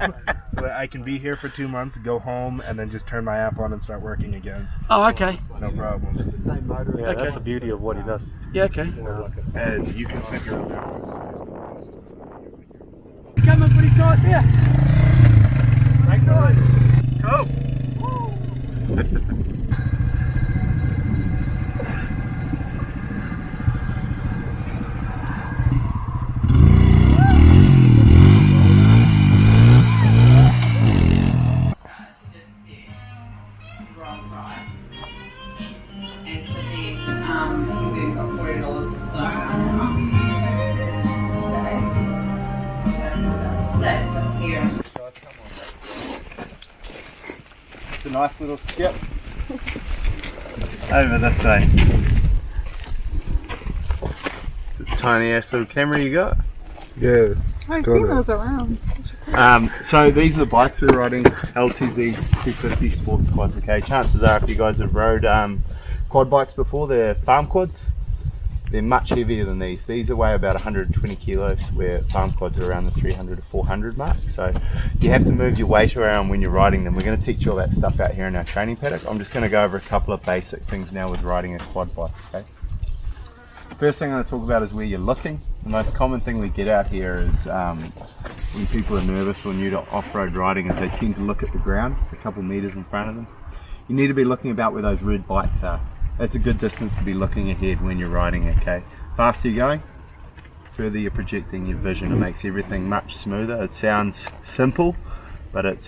So that I can be here for 2 months, go home, and then just turn my app on and start working again. Oh, okay. No problem. It's the same motor. Yeah, that's the beauty of what he does. Yeah, okay. And you can set your own hours. You're coming pretty tight there. Right, guys. Go! It's a nice little skip over this way. It's a tiny ass little camera you got. Yeah. I've seen those around. So these are the bikes we're riding, LTZ 250 sports quads. Okay, chances are if you guys have rode quad bikes before, they're farm quads. They're much heavier than these. These weigh about 120 kilos, where farm quads are around the 300 to 400 mark. So you have to move your weight around when you're riding them. We're going to teach you all that stuff out here in our training paddock. I'm just going to go over a couple of basic things now with riding a quad bike. Okay. First thing I'm going to talk about is where you're looking. The most common thing we get out here is when people are nervous or new to off-road riding is they tend to look at the ground a couple meters in front of them. You need to be looking about where those red bikes are. That's a good distance to be looking ahead when you're riding, okay? Faster you're going, further you're projecting your vision. It makes everything much smoother. It sounds simple, but it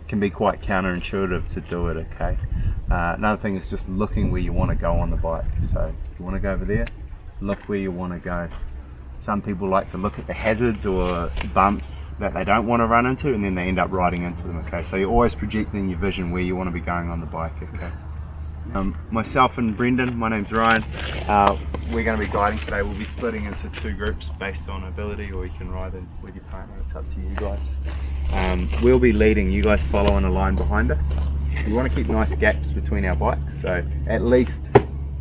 can be quite counterintuitive to do it, okay? Another thing is just looking where you want to go on the bike. So if you want to go over there, look where you want to go. Some people like to look at the hazards or bumps that they don't want to run into, and then they end up riding into them, okay? So you're always projecting your vision where you want to be going on the bike, okay? Myself and Brendan, my name's Ryan, we're going to be guiding today. We'll be splitting into two groups based on ability, or you can ride in with your partner, it's up to you guys. We'll be leading, you guys follow in a line behind us. We want to keep nice gaps between our bikes, so at least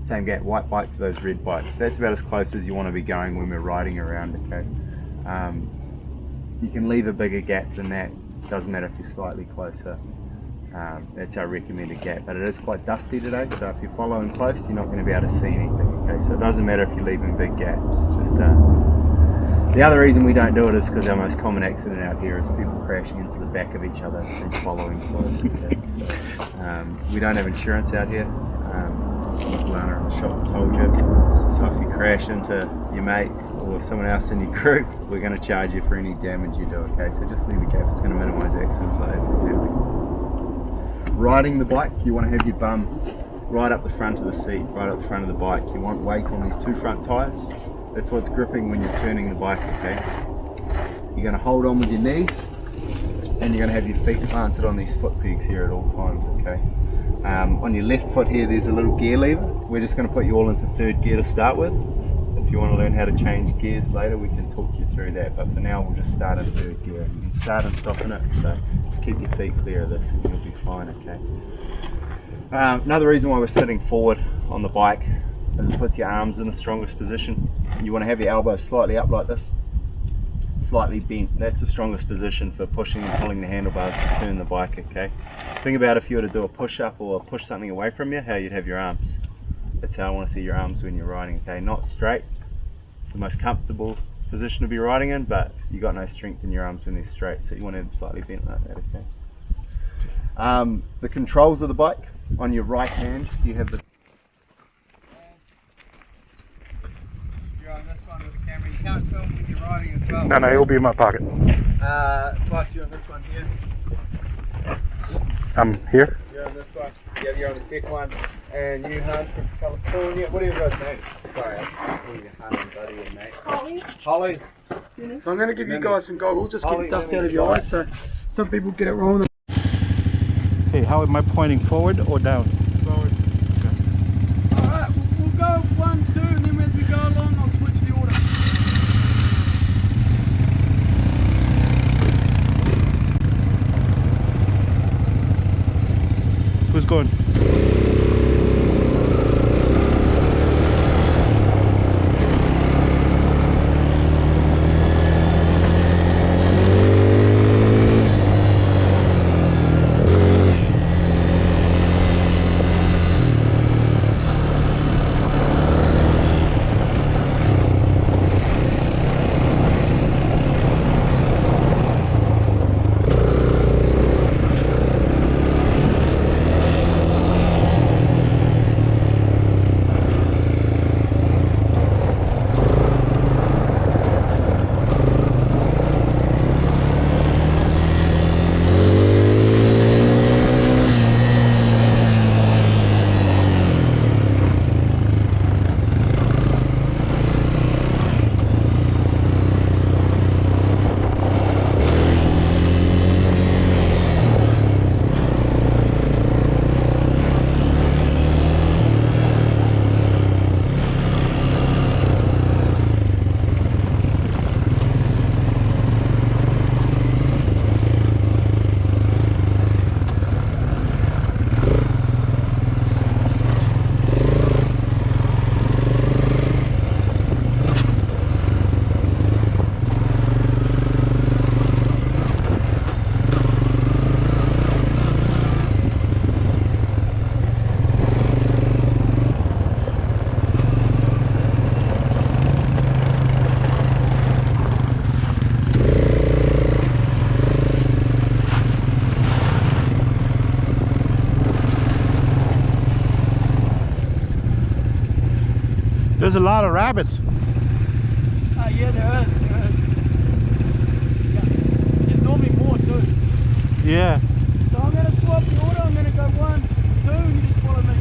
same gap, white bike to those red bikes. That's about as close as you want to be going when we're riding around, okay? You can leave a bigger gap than that, doesn't matter if you're slightly closer. That's our recommended gap, but it is quite dusty today, so if you're following close you're not going to be able to see anything, okay? So it doesn't matter if you're leaving big gaps. Just the other reason we don't do it is because our most common accident out here is people crashing into the back of each other and following close, okay? So, we don't have insurance out here. Lana in the shop told you, so if you crash into your mate or someone else in your group, we're going to charge you for any damage you do, okay? So just leave a gap, it's going to minimise accidents later. Riding the bike, you want to have your bum right up the front of the seat, right up the front of the bike. You want weight on these two front tyres. That's what's gripping when you're turning the bike, okay? You're going to hold on with your knees, and you're going to have your feet planted on these foot pegs here at all times, okay? On your left foot here there's a little gear lever. We're just going to put you all into third gear to start with. If you want to learn how to change gears later, we can talk you through that, but for now we'll just start in third gear. You can start and stop in it, so just keep your feet clear of this and you'll be fine, okay? Another reason why we're sitting forward on the bike is it puts your arms in the strongest position. You want to have your elbows slightly up like this, slightly bent. That's the strongest position for pushing and pulling the handlebars to turn the bike, okay? Think about if you were to do a push-up or push something away from you, how you'd have your arms. That's how I want to see your arms when you're riding, okay? Not straight. It's the most comfortable position to be riding in, but you got no strength in your arms when they're straight, so you want to have them slightly bent like that, okay? The controls of the bike, on your right hand you have the... You're on this one with the camera, you can't film when you're riding as well. No, it'll be in my pocket. Plus you're on this one here. I'm here. You're on this one. Yeah, you're on the second one. And you hunt from California. What are your guys' names? Sorry, I'm calling you hunting buddy and mate. Holly. So I'm going to give you guys some goggles, just keep the dust out of your eyes, so some people get it wrong. Okay, how am I pointing, forward or down? Forward. Okay. Alright, we'll go 1, 2, and then as we go along I'll switch the order. Who's going? There's a lot of rabbits. Yeah, there is. Yeah. There's normally more too. Yeah. So I'm going to swap the order. I'm going to go 1, 2, and you just follow me.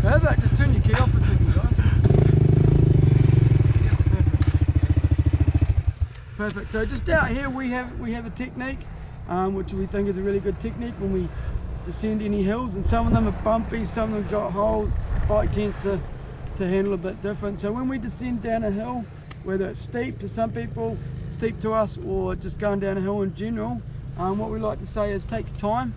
Perfect, just turn your key off for a second, guys. Perfect. So just out here we have a technique which we think is a really good technique when we descend any hills, and some of them are bumpy, some of them got holes. Bike tends to handle a bit different. So when we descend down a hill, whether it's steep to some people, steep to us, or just going down a hill in general, what we like to say is take your time.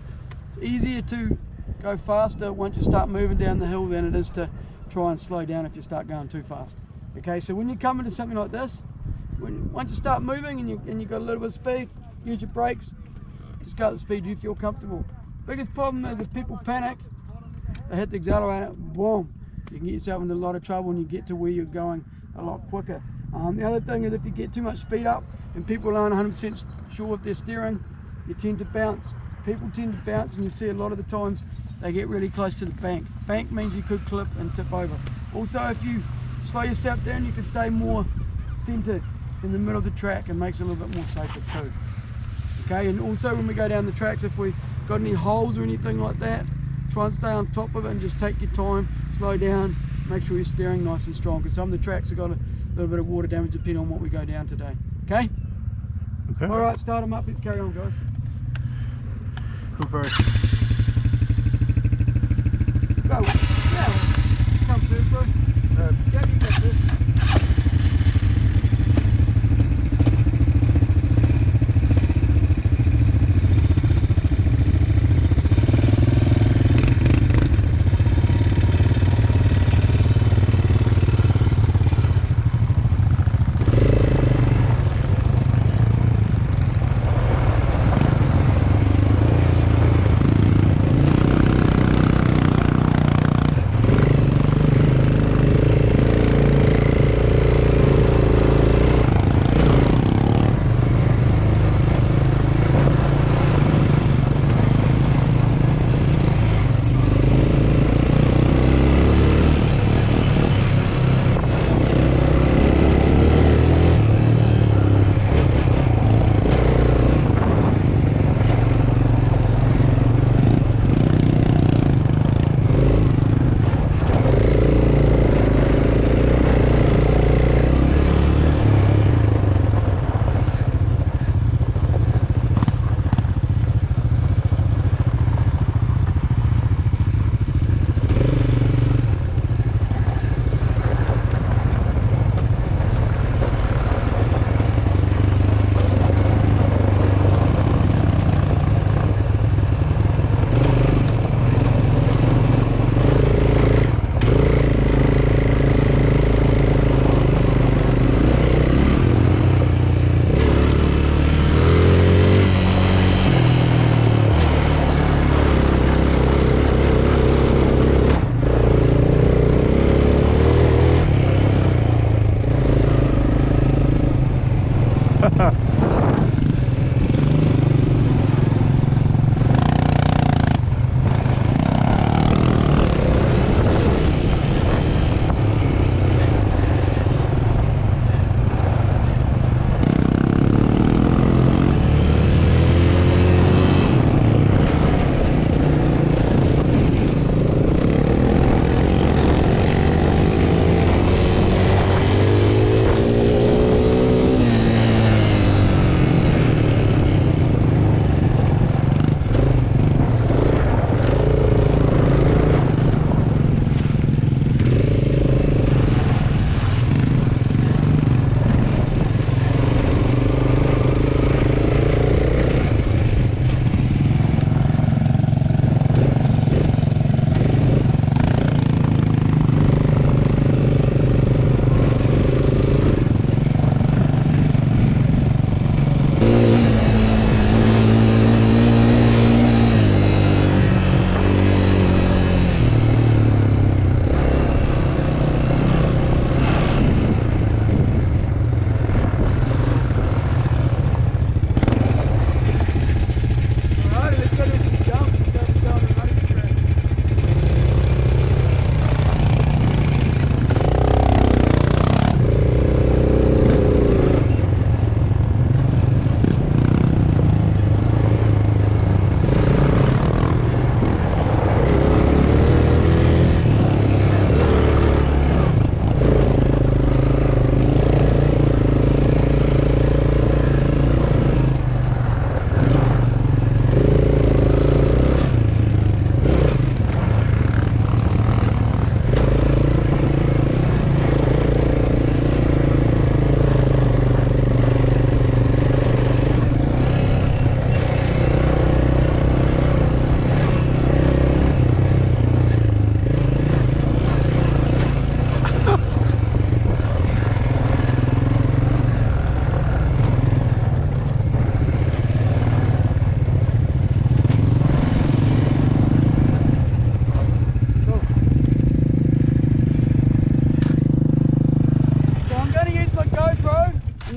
It's easier to go faster once you start moving down the hill than it is to try and slow down if you start going too fast. Okay, so when you come into something like this, once you start moving and you've got a little bit of speed, use your brakes, just go at the speed you feel comfortable. Biggest problem is if people panic, they hit the accelerator, boom, you can get yourself into a lot of trouble and you get to where you're going a lot quicker. The other thing is if you get too much speed up and people aren't 100% sure if they're steering, you tend to bounce. People tend to bounce, and you see a lot of the times they get really close to the bank. Bank means you could clip and tip over. Also, if you slow yourself down, you can stay more centered in the middle of the track and makes it a little bit more safer too. Okay, and also when we go down the tracks, if we've got any holes or anything like that, try and stay on top of it and just take your time, slow down, make sure you're steering nice and strong, because some of the tracks have got a little bit of water damage depending on what we go down today. Okay? Okay. All right, start them up. Let's carry on, guys. Who first? Go. Yeah. Come first, bro. Yeah, you go first.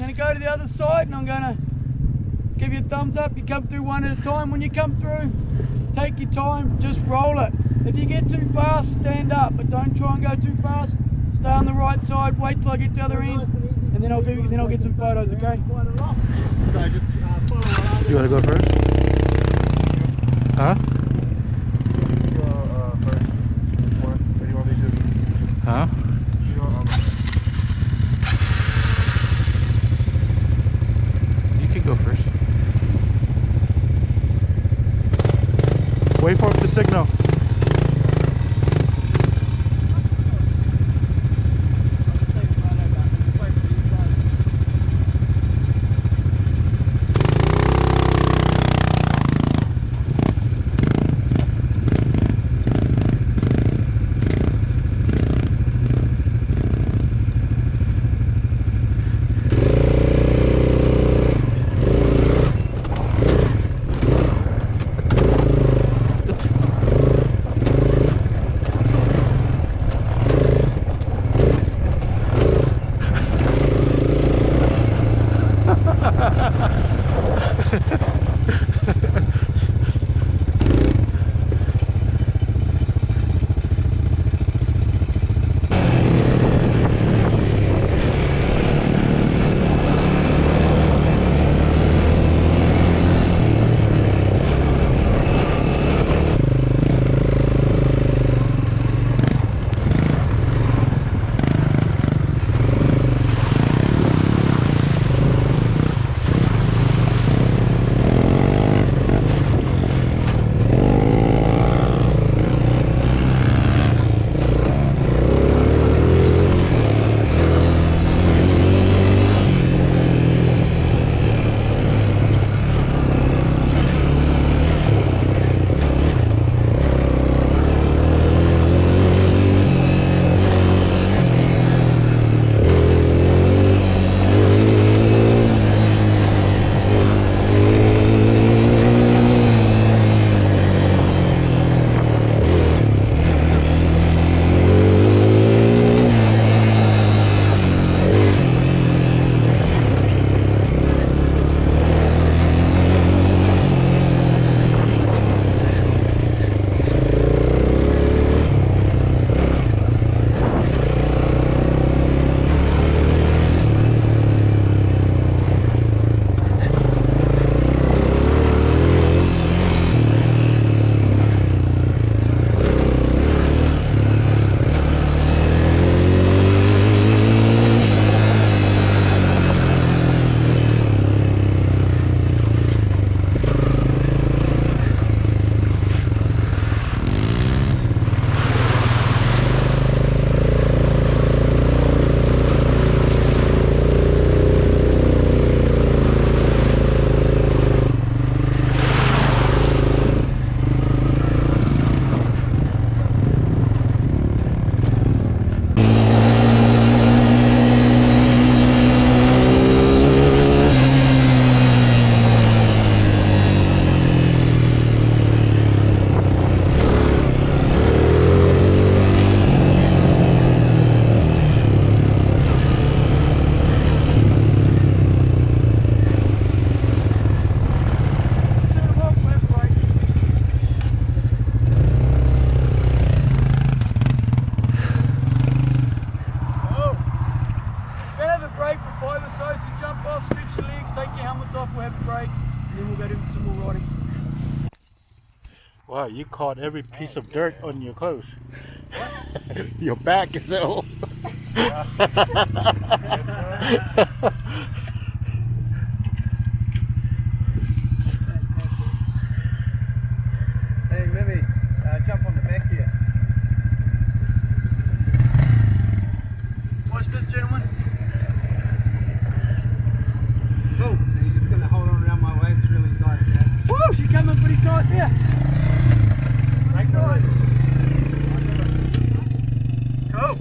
going to go to the other side and I'm going to give you a thumbs up. You come through one at a time. When you come through, take your time, just roll it. If you get too fast, stand up, but don't try and go too fast. Stay on the right side, wait till I get to the other end, and then I'll get some photos, okay? So just follow along. You want to go first? Huh? Huh? You can go first. Wait for him to signal. Wow, you caught every piece of dirt on your clothes. Your back is ill. Hey, Mimi, jump on the back here. Watch this, gentlemen. Oh, you're just going to hold on around my waist really tight, yeah? Woo, she's coming pretty tight there. Break the line. Cool.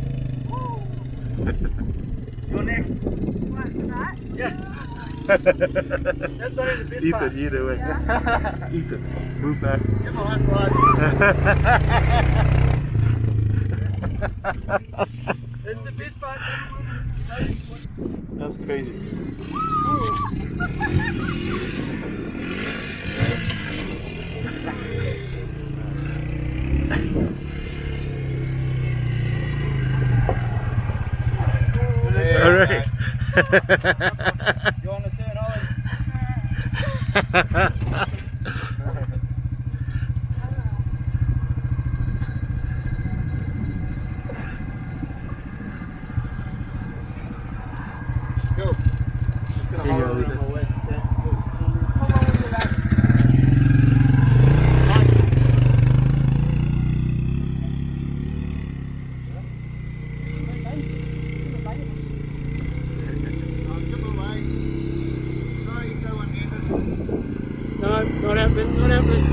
You're next. What's that? Yeah. That's not even the best part. Ethan, you do it. Yeah. Ethan, move back. Give a high five. This is the best part. That's crazy. All right. You want to turn on? Go. Just gonna hold it on my waist. No, not happening, not happening.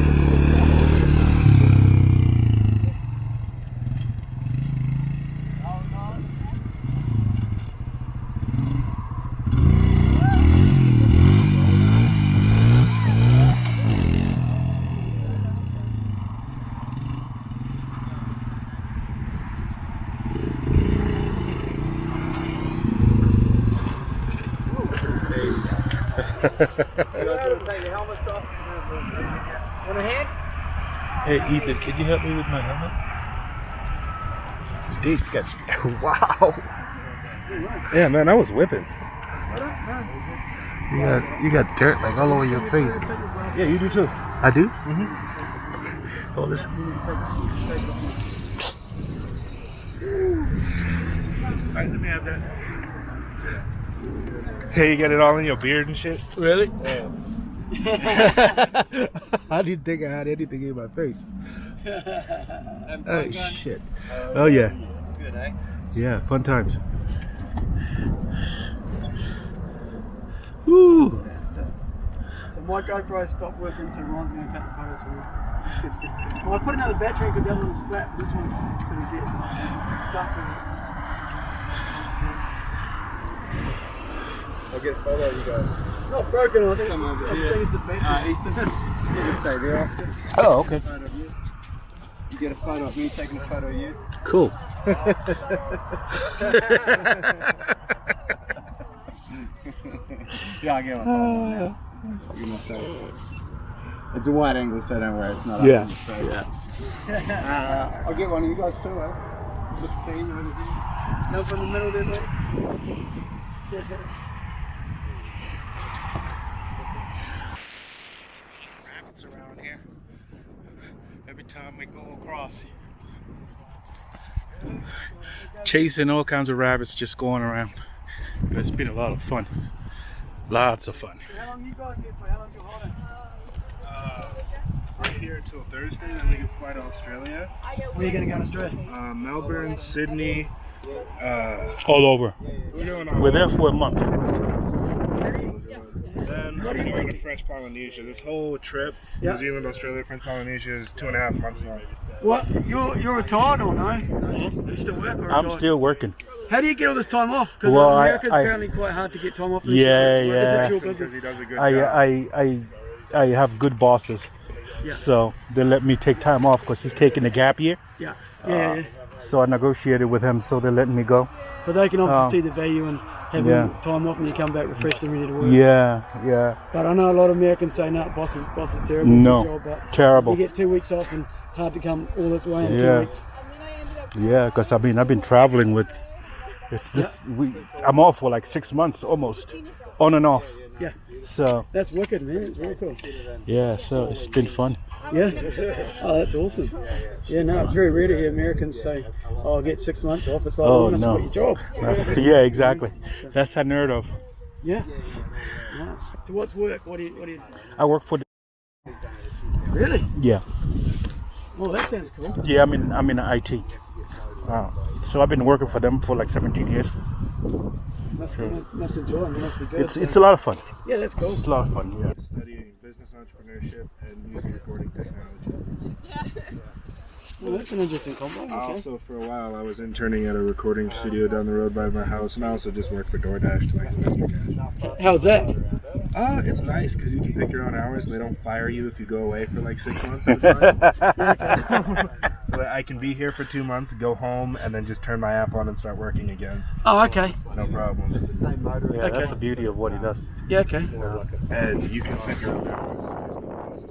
You guys want to take your helmets off? Want a hand? Hey Ethan, can you help me with my helmet? Dude, wow. Yeah, man, I was whipping. You got dirt like all over your face. Yeah, you do too. I do? Mm-hmm. Oh, this. Alright, let me have that. Hey, you got it all in your beard and shit? Really? I didn't think I had anything in my face. Oh shit. Oh yeah. It's good, eh? Yeah, fun times. Woo! So my GoPro stopped working, so Ron's going to cut the photos for me. Well, I put another battery in because the other one's flat, but this one's sort of gets stuck in it. I'll get a photo of you guys. It's not broken, I think. Come over I here. think it's the battery. Ethan, you just stay there, Oscar. Oh, okay. Photo of you. You get a photo of me taking a photo of you. Cool. Yeah, I'll get one photo now. You're gonna say it's a wide angle, so don't worry, it's not up Yeah. in your face. I'll get one of you guys too, eh? Just clean over here. No, from the middle there, mate. Rabbits around here. Every time we go across. Chasing all kinds of rabbits, just going around. It's been a lot of fun. Lots of fun. How long you guys here for? How long do you hold it? We're here till Thursday, then we can fly to Australia. Where are you going to go in Australia? Melbourne, Sydney. All over. We're going on. We're there for a month. Then we're going to French Polynesia. This whole trip, Yeah. New Zealand, Australia, French Polynesia, is 2.5 months long. What? You're retired or no? You still work or retired? I'm still working. How do you get all this time off? Because Well, America's I- apparently quite hard to get time off. Yeah, Is yeah. it your Because business? he does a good job. I have good bosses. Yeah. So they let me take time off because he's taking a gap year. Yeah, yeah. So I negotiated with him, so they let me go. But they can obviously see the value in having yeah. time off when you come back refreshed and ready to work. Yeah, yeah. But I know a lot of Americans say, no, boss is terrible. No, good job, but terrible. You get 2 weeks off and hard to come all this way in Yeah. 2 weeks. Yeah, because I mean, I've been traveling with. It's this. I'm off for like 6 months almost, on and off. Yeah, So that's wicked, man. It's really cool. yeah, so it's been fun. Yeah. Oh, that's awesome. Yeah, no, it's very rare to hear Americans say, "Oh, I'll get 6 months off." It's like, Oh, you must no. quit your job. Yeah, exactly. That's unheard of. Yeah. Nice. So what's work? What do you? I work for. Really? Yeah, Oh, that sounds cool. yeah. I'm in IT. So I've been working for them for like 17 years. Must enjoy it. It must be good. It's a lot of fun. Yeah, that's cool. It's a lot of fun. Yeah. Studying business entrepreneurship and music recording technology. Well, that's an interesting combo. Okay. Also, for a while, I was interning at a recording studio down the road by my house, and I also just worked for DoorDash to make some extra cash. How's that? It's nice because you can pick your own hours and they don't fire you if you go away for like 6 months at a time. So But I can be here for 2 months, go home, and then just turn my app on and start working again. Oh, okay. No problem. It's the same motor. Yeah, that's the beauty of what he does. Yeah, okay. And you can set your own hours.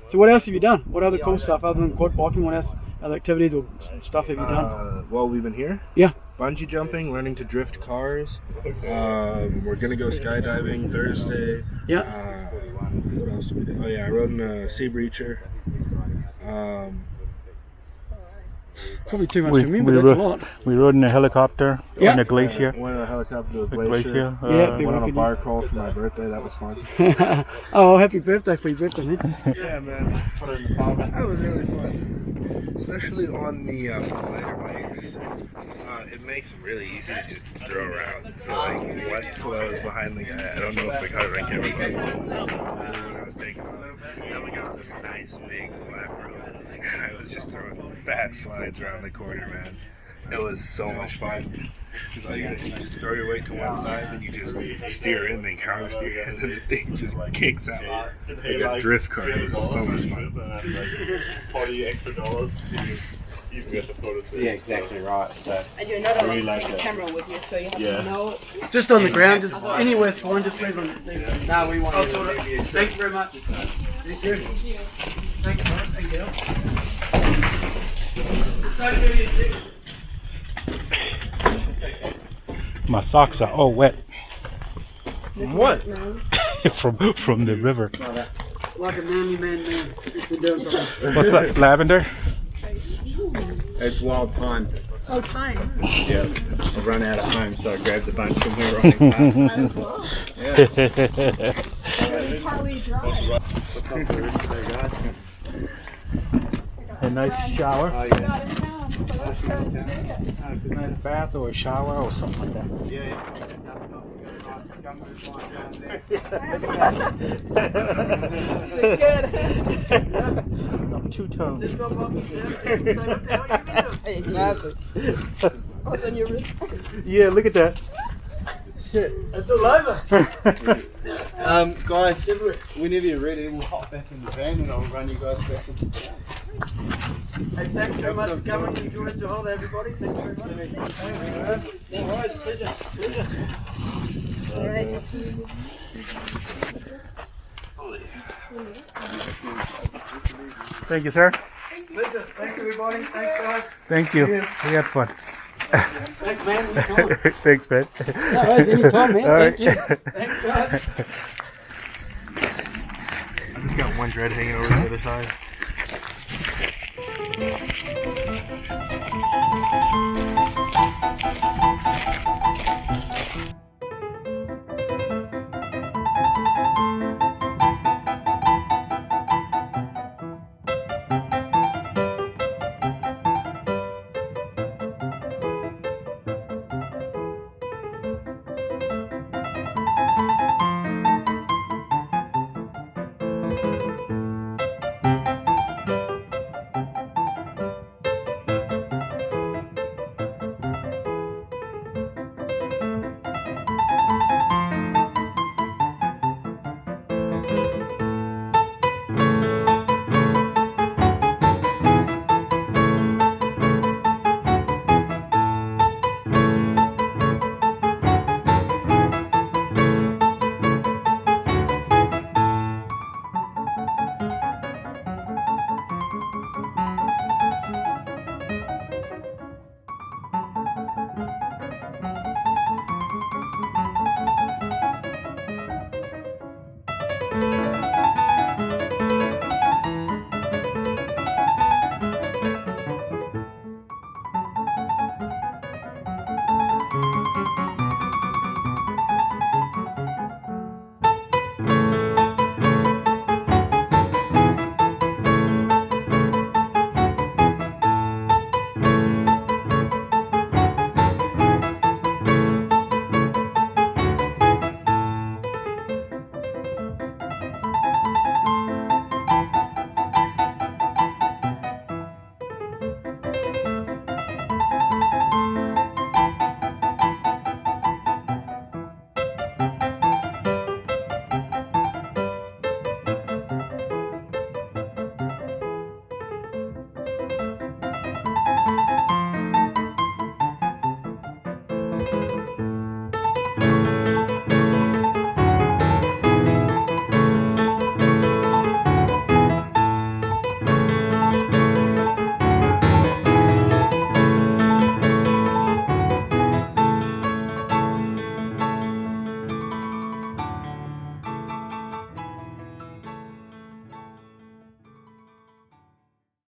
So what else have you done? What other cool stuff other than quad biking? What else, other activities or stuff have you done? While we've been here, Yeah. bungee jumping, learning to drift cars. We're gonna go skydiving Thursday. Yeah. What else did we do? Oh yeah, I rode in a sea breacher. Probably too much for me, but that's a lot. We rode in a helicopter Yeah. in a glacier. Went in a helicopter to a Glacier. glacier. Yeah, Went on a rocking bar crawl for my birthday. That was fun. Oh, happy birthday for your birthday, man. Yeah, man. That was really fun. Especially on the lighter bikes. It makes them really easy to just throw around. So like once when I was behind the guy, I don't know if they caught it on camera, but when I was taking on him, that one got this nice big flat road. And I was just throwing fat slides around the corner, man. It was so much fun. Because all you gotta do is just throw your weight to one side, then you just steer in, then counter steer, and then the thing just kicks out. Like a drift car. It was so much fun. $40 extra even get the photos. Yeah, exactly right. So And you're not allowed really to like take a it. camera with you, so you have Yeah. to know. Just on the ground, just anywhere's fine, just leave them. no, we want I'll to sort it. leave you. Thank you very much. Thank you. Thank you, guys. Thank you. Thank you. My socks are all wet. What? from the river. Like a manly man. You've been doing something. What's that? Lavender? It's wild time. Oh, time. Yeah, I run out of home, so I grabbed a bunch and we're running past. As well. Partly dry. A nice shower. Oh, yeah. Not in town, so let's try to do it. Nice bath or a shower or something like that. Yeah, that's not nice gumboot line down there. It's good. I'm two-toned. Just got bumpy, Sam. Say, what the hell you been doing? Exactly. What's on your wrist? Yeah, look at that. It's all over. Guys, whenever you're ready, we'll hop back in the van and I'll run you guys back into town. Hey, thank you very much for coming. Enjoy it to hold everybody. Thank you very much. No worries. Pleasure. Pleasure. All right. Thank you, sir. Pleasure. Thanks, everybody. Thanks, guys. Thank you. We had fun. Thanks, man. Anytime. Thanks, man. No worries. Anytime, man. All Thank right. you. Thanks, guys. I just got one dread hanging over the other side.